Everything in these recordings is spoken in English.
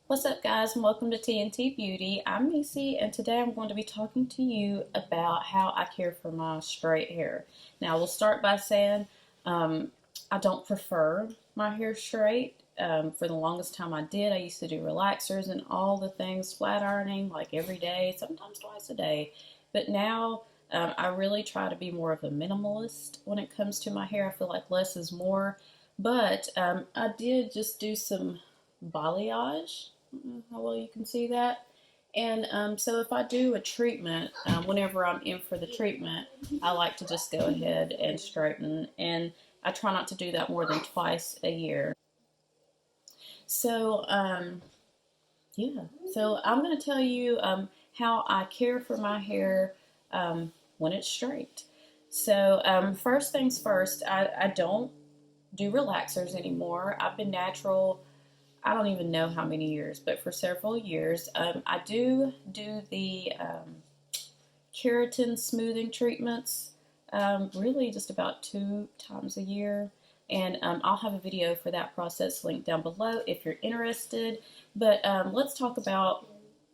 What's up, guys, and welcome to TNT Beauty. I'm Nisi, and today I'm going to be talking to you about how I care for my straight hair. Now, we'll start by saying I don't prefer my hair straight. For the longest time I did. I used to do relaxers and all the things, flat ironing like every day, sometimes twice a day. But now I really try to be more of a minimalist when it comes to my hair. I feel like less is more. But I did just do some balayage. How well you can see that. And so if I do a treatment, whenever I'm in for the treatment, I like to just go ahead and straighten. And I try not to do that more than twice a year. So, yeah. So I'm going to tell you how I care for my hair when it's straight. So first things first, I don't do relaxers anymore. I've been natural, I don't even know how many years, but for several years. I do the keratin smoothing treatments really just about 2 times a year. And I'll have a video for that process linked down below if you're interested. But let's talk about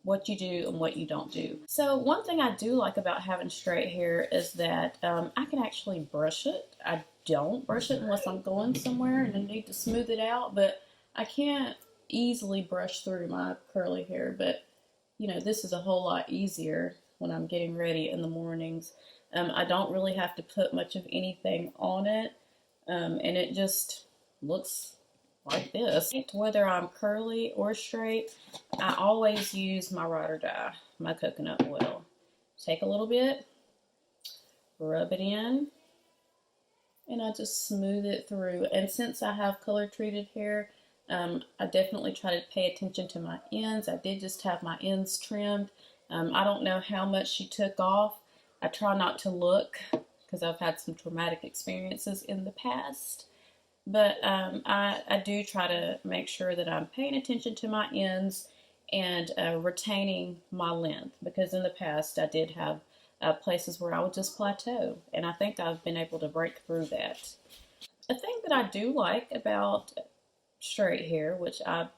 what you do and what you don't do. So one thing I do like about having straight hair is that I can actually brush it. I don't brush it unless I'm going somewhere and I need to smooth it out, but I can't easily brush through my curly hair. But you know, this is a whole lot easier when I'm getting ready in the mornings. I don't really have to put much of anything on it, and it just looks like this. Whether I'm curly or straight, I always use my ride or die, my coconut oil. Take a little bit, rub it in, and I just smooth it through. And since I have color treated hair, I definitely try to pay attention to my ends. I did just have my ends trimmed. I don't know how much she took off. I try not to look because I've had some traumatic experiences in the past. But I do try to make sure that I'm paying attention to my ends and retaining my length, because in the past I did have places where I would just plateau, and I think I've been able to break through that. A thing that I do like about straight hair, which I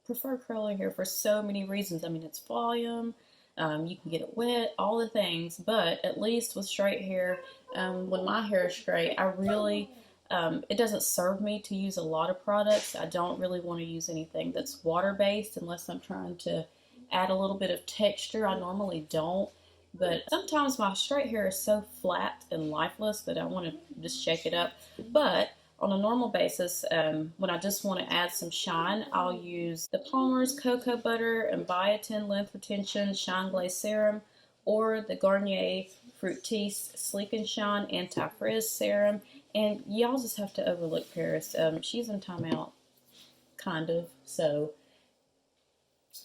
prefer curly hair for so many reasons. I mean, it's volume, you can get it wet, all the things, but at least with straight hair, when my hair is straight, I really, it doesn't serve me to use a lot of products. I don't really want to use anything that's water-based unless I'm trying to add a little bit of texture. I normally don't, but sometimes my straight hair is so flat and lifeless that I want to just shake it up. But on a normal basis, when I just want to add some shine, I'll use the Palmer's Cocoa Butter and Biotin Length Retention Shine Glaze Serum, or the Garnier Fructis Sleek and Shine Anti-Frizz Serum. And y'all just have to overlook Paris. She's in timeout, kind of. So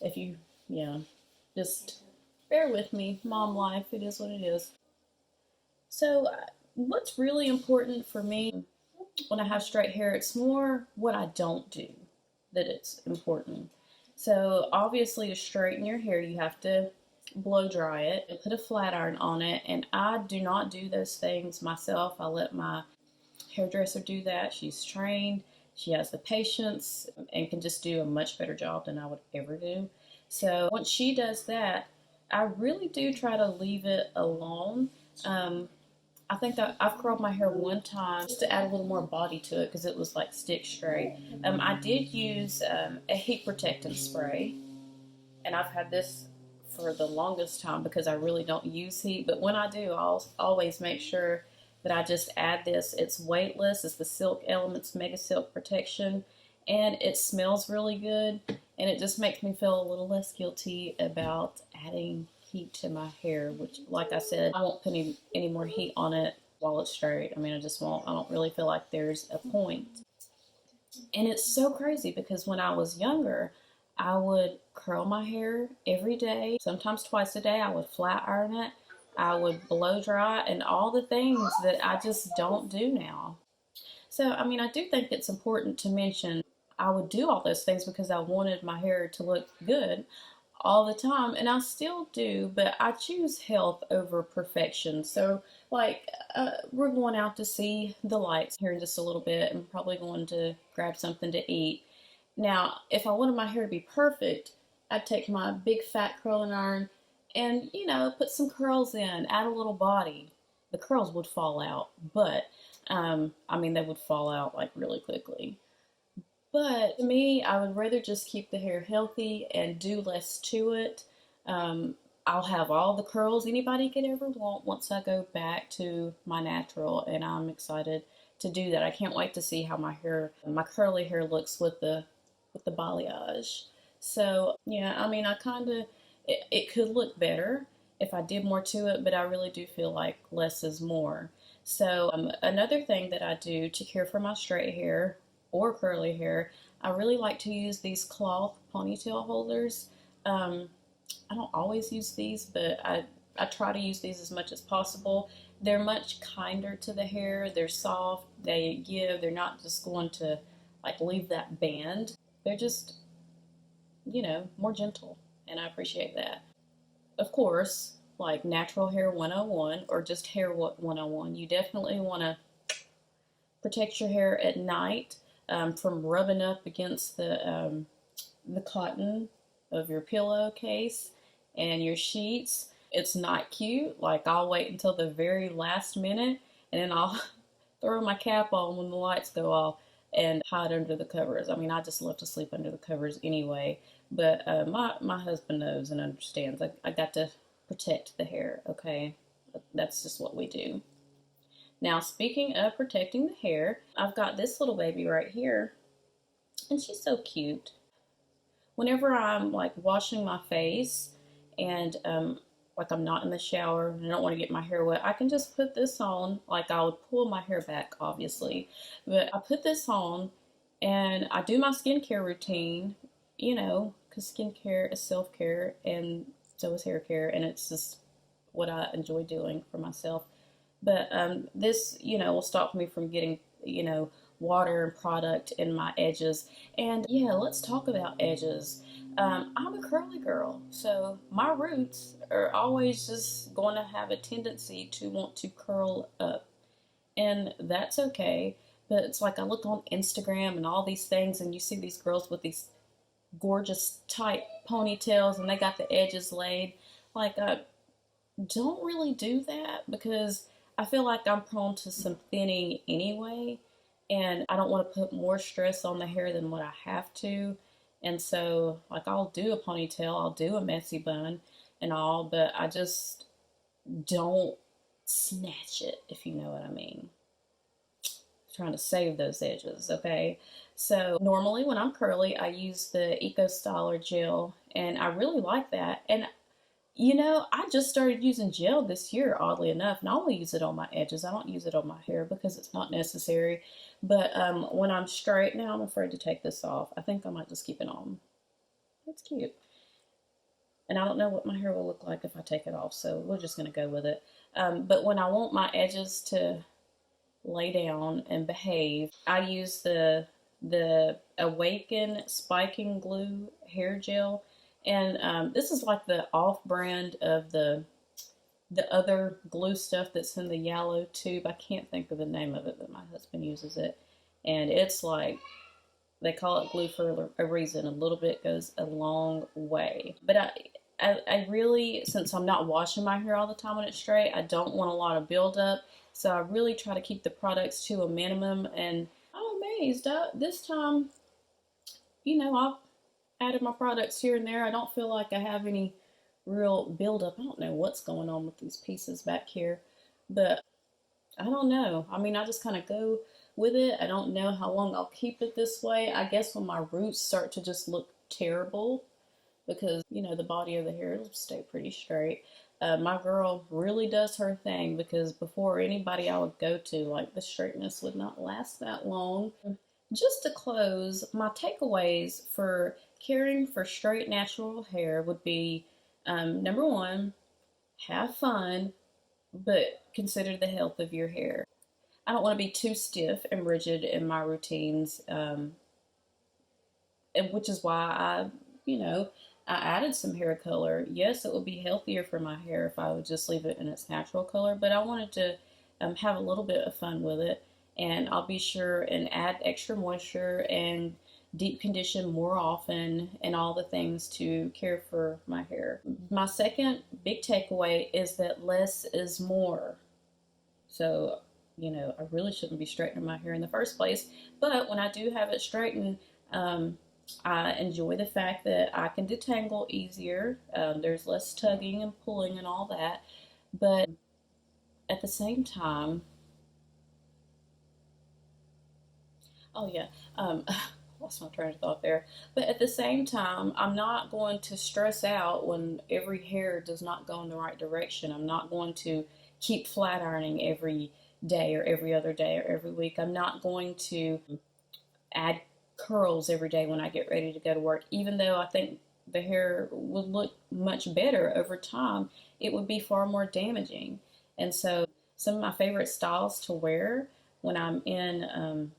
if you, yeah, just bear with me. Mom life, it is what it is. So what's really important for me when I have straight hair, it's more what I don't do that it's important. So obviously to straighten your hair, you have to blow dry it and put a flat iron on it. And I do not do those things myself. I let my hairdresser do that. She's trained. She has the patience and can just do a much better job than I would ever do. So once she does that, I really do try to leave it alone. I think that I've curled my hair one time just to add a little more body to it because it was like stick straight. I did use a heat protectant spray, and I've had this for the longest time because I really don't use heat. But when I do, I'll always make sure that I just add this. It's weightless. It's the Silk Elements Mega Silk Protection, and it smells really good, and it just makes me feel a little less guilty about adding heat to my hair, which, like I said, I won't put any more heat on it while it's straight. I mean, I just won't. I don't really feel like there's a point. And it's so crazy because when I was younger, I would curl my hair every day, sometimes twice a day. I would flat iron it, I would blow dry, and all the things that I just don't do now. So, I mean, I do think it's important to mention I would do all those things because I wanted my hair to look good all the time, and I still do, but I choose health over perfection. So like we're going out to see the lights here in just a little bit and probably going to grab something to eat, Now, if I wanted my hair to be perfect, I'd take my big fat curling iron and, put some curls in, add a little body. The curls would fall out, but, they would fall out like really quickly. But to me, I would rather just keep the hair healthy and do less to it. Um, I'll have all the curls anybody could ever want once I go back to my natural, and I'm excited to do that. I can't wait to see how my curly hair looks with the balayage. So yeah, I kind of it could look better if I did more to it, but I really do feel like less is more. So another thing that I do to care for my straight hair or curly hair, I really like to use these cloth ponytail holders. I don't always use these, but I try to use these as much as possible. They're much kinder to the hair. They're soft. They're not just going to like leave that band. They're just, more gentle. And I appreciate that. Of course, like natural hair 101 or just hair 101, you definitely want to protect your hair at night from rubbing up against the cotton of your pillowcase and your sheets. It's not cute. Like, I'll wait until the very last minute and then I'll throw my cap on when the lights go off and hide under the covers. I just love to sleep under the covers anyway. But my husband knows and understands. I got to protect the hair, okay? That's just what we do. Now, speaking of protecting the hair, I've got this little baby right here, and she's so cute. Whenever I'm like washing my face and like I'm not in the shower and I don't want to get my hair wet, I can just put this on. Like, I would pull my hair back, obviously, but I put this on and I do my skincare routine, because skincare is self-care and so is hair care, and it's just what I enjoy doing for myself. But this, will stop me from getting, water and product in my edges. And yeah, let's talk about edges. I'm a curly girl, so my roots are always just going to have a tendency to want to curl up. And that's okay. But it's like I look on Instagram and all these things, and you see these girls with these gorgeous tight ponytails and they got the edges laid. Like, I don't really do that because I feel like I'm prone to some thinning anyway, and I don't want to put more stress on the hair than what I have to. And so, like, I'll do a ponytail, I'll do a messy bun and all, but I just don't snatch it, if you know what I mean. Trying to save those edges, okay? So normally when I'm curly, I use the Eco Styler gel, and I really like that. And I just started using gel this year, oddly enough, and I only use it on my edges. I don't use it on my hair because it's not necessary. But when I'm straight, now I'm afraid to take this off. I think I might just keep it on. It's cute. And I don't know what my hair will look like if I take it off, so we're just going to go with it. But when I want my edges to lay down and behave, I use the Awaken Spiking Glue hair gel, and this is like the off-brand of the other glue stuff that's in the yellow tube. I can't think of the name of it, but my husband uses it, and it's like, they call it glue for a reason. A little bit goes a long way. But I really, since I'm not washing my hair all the time when it's straight, I don't want a lot of buildup. So I really try to keep the products to a minimum, and I'm amazed. This time, I've added my products here and there. I don't feel like I have any real buildup. I don't know what's going on with these pieces back here, but I don't know. I just kind of go with it. I don't know how long I'll keep it this way. I guess when my roots start to just look terrible, because, the body of the hair will stay pretty straight. My girl really does her thing, because before anybody I would go to, like, the straightness would not last that long. Just to close, my takeaways for caring for straight natural hair would be, number one, have fun, but consider the health of your hair. I don't want to be too stiff and rigid in my routines, and which is why I added some hair color. Yes, it would be healthier for my hair if I would just leave it in its natural color, but I wanted to have a little bit of fun with it, and I'll be sure and add extra moisture and deep condition more often, and all the things to care for my hair. My second big takeaway is that less is more. So, I really shouldn't be straightening my hair in the first place. But when I do have it straightened, I enjoy the fact that I can detangle easier. There's less tugging and pulling and all that. But at the same time, oh yeah, lost my train of thought there. But at the same time, I'm not going to stress out when every hair does not go in the right direction. I'm not going to keep flat ironing every day or every other day or every week. I'm not going to add curls every day when I get ready to go to work, even though I think the hair would look much better over time. It would be far more damaging. And so some of my favorite styles to wear when I'm in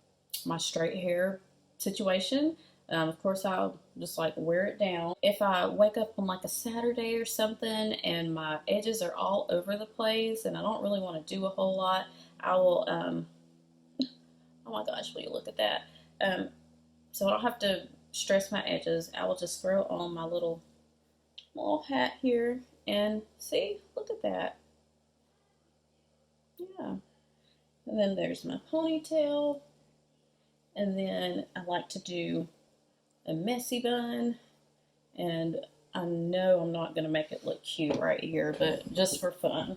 my straight hair situation, of course, I'll just like wear it down. If I wake up on like a Saturday or something and my edges are all over the place and I don't really want to do a whole lot, I will, oh my gosh, will you look at that? So I don't have to stress my edges. I will just throw on my little hat here and see, look at that. Yeah. And then there's my ponytail. And then I like to do a messy bun. And I know I'm not going to make it look cute right here, but just for fun.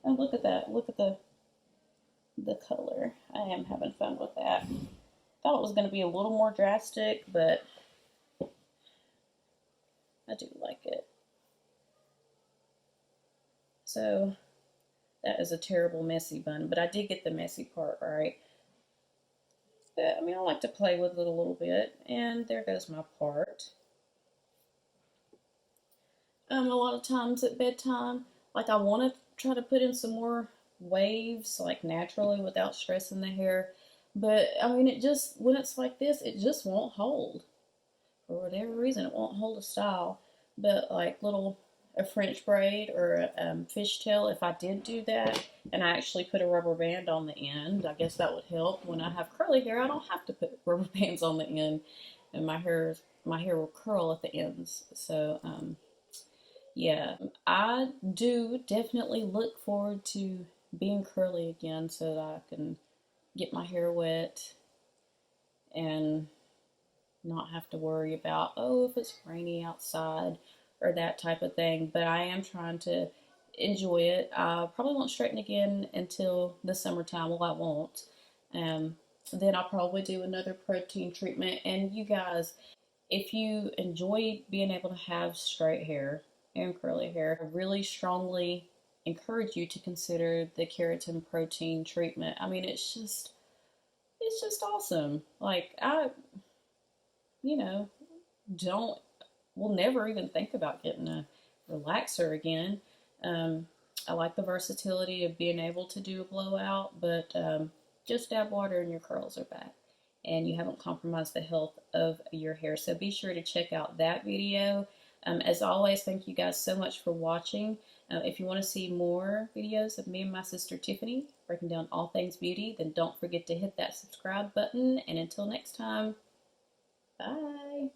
And look at that. Look at the color. I am having fun with that. Thought it was going to be a little more drastic, but I do like it. So that is a terrible messy bun, but I did get the messy part right. But I mean, I like to play with it a little bit, and there goes my part. A lot of times at bedtime, like I want to try to put in some more waves, like naturally without stressing the hair. But I mean, it just, when it's like this, it just won't hold. For whatever reason, it won't hold a style. But like a French braid or a fishtail, if I did do that and I actually put a rubber band on the end, I guess that would help. When I have curly hair, I don't have to put rubber bands on the end, and my hair will curl at the ends. So yeah, I do definitely look forward to being curly again so that I can get my hair wet and not have to worry about, oh, if it's rainy outside or that type of thing. But I am trying to enjoy it. I probably won't straighten again until the summertime. Well, I won't. Then I'll probably do another protein treatment. And you guys, if you enjoy being able to have straight hair and curly hair, I really strongly encourage you to consider the keratin protein treatment. I mean, it's just awesome. Like you know, don't will never even think about getting a relaxer again. I like the versatility of being able to do a blowout, but just dab water and your curls are back. And you haven't compromised the health of your hair. So be sure to check out that video. As always, thank you guys so much for watching. If you want to see more videos of me and my sister Tiffany breaking down all things beauty, then don't forget to hit that subscribe button. And until next time, bye.